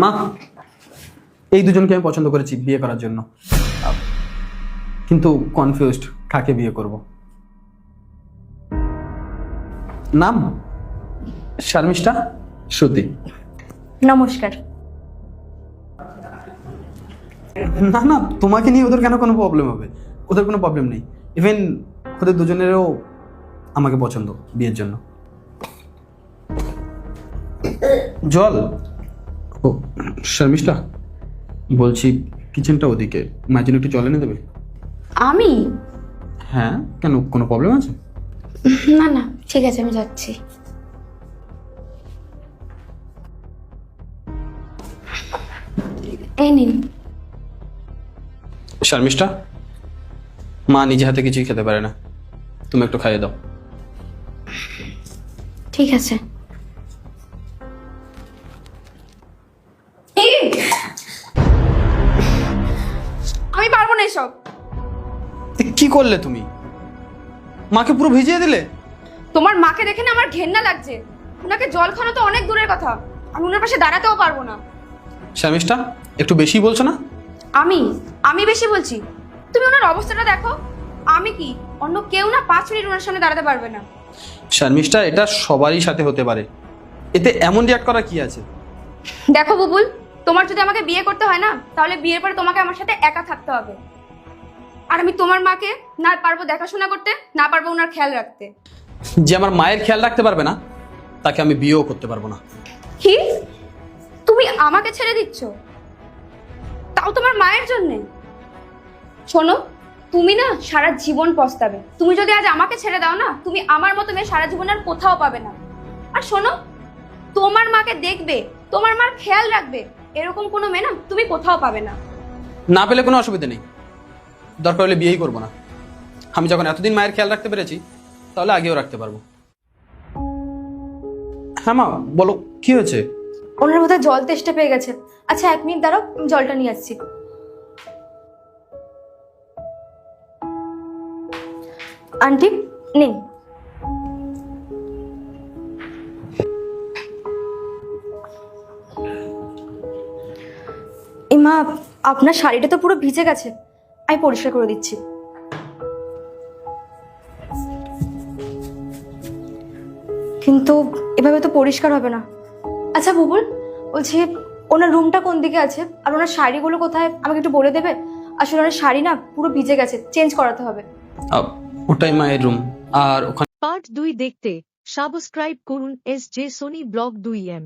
মা, এই দুজনকে আমি পছন্দ করেছি বিয়ে করার জন্য, কিন্তু কনফিউজড কাকে বিয়ে করব। নাম শর্মিষ্ঠা, শ্রুতি। নমস্কার। না না, তোমাকে নিয়ে ওদের কেন কোনো প্রবলেম হবে? ওদের কোনো প্রবলেম নেই। ইভেন ওদের দুজনেরও আমাকে পছন্দ বিয়ের জন্য। জল। ও শর্মিষ্ঠা, বলছি কিচেনটা ওদিকে, মায়ের জন্য একটু জল এনে দেবে? আমি? হ্যাঁ, কেন কোনো প্রবলেম আছে? না না, ঠিক আছে, আমি যাচ্ছি। এই নিন। শর্মিষ্ঠা, মা নিজে হাতে কিছুই খেতে পারে না, তুমি একটু খাইয়ে দাও। ঠিক আছে। আমি পারবো না এসব। কি করলে তুমি? মাকে পুরো ভিজিয়ে দিলে। তোমার মাকে দেখে না আমার ঘেন্না লাগছে। ওনাকে জল খাওয়ানো তো অনেক দূরের কথা, আমি ওনার পাশে দাঁড়াতেও পারবো না। শর্মিষ্ঠা, একটু বেশি বলছো না? আমি বেশি বলছি? তুমি ওনার অবস্থাটা দেখো। আমি কি অন্য কেউ না 5 মিনিট ওনার সামনে দাঁড়াতে পারবে না। শর্মিষ্ঠা, এটা সবারই সাথে হতে পারে, এতে এমন রিয়াক্ট করা কি আছে? দেখো বুবুল, তোমার যদি আমাকে বিয়ে করতে হয় না, তাহলে বিয়ের পরে তোমাকে আমার সাথে একা থাকতে হবে। আর আমি তোমার মাকে না পারবো দেখাশোনা করতে, না পারবো ওনার খেয়াল রাখতে। যে আমার মায়ের খেয়াল রাখতে পারবে না, তাকে আমি বিয়েও করতে পারবো না। কি? তুমি আমাকে ছেড়ে দিচ্ছ, তাও তোমার মায়ের জন্যে? শোনো, তুমি না সারা জীবন পস্তাবে। তুমি যদি আজ আমাকে ছেড়ে দাও না, তুমি আমার মতো মেয়ে সারা জীবন আর কোথাও পাবে না। আর শোনো, তোমার মাকে দেখবে, তোমার মার খেয়াল রাখবে, এরকম কোনো মেয়ে না তুমি কোথাও পাবে না। না পেলে কোনো অসুবিধা নেই, দরকার হলে বিয়েই করবো না। আমি যখন এতদিন মায়ের খেয়াল রাখতে পেরেছি, তাহলে আগেও রাখতে পারবো। হ্যাঁ মা, বলো কি হয়েছে? ওনার বোধহয় জল তেষ্টা পেয়ে গেছে। আচ্ছা 1 মিনিট দাঁড়াও, আমি জলটা নিয়ে আসছি। আন্টি নিন। মা, আপনার শাড়িটা তো পুরো ভিজে গেছে, আমি পরিষ্কার করে দিচ্ছি। কিন্তু এভাবে তো পরিষ্কার হবে না। আচ্ছা বুবুল, বলছি ওনার রুমটা কোন দিকে আছে আর ওনার শাড়িগুলো কোথায় আমাকে একটু বলে দেবে? আসলে ওনার শাড়ি না পুরো ভিজে গেছে, চেঞ্জ করাতে হবে। ওটাই মায়ের রুম। আর ওখানে পার্ট 2 দেখতে সাবস্ক্রাইব করুন SJ সোনি ব্লগ 2M।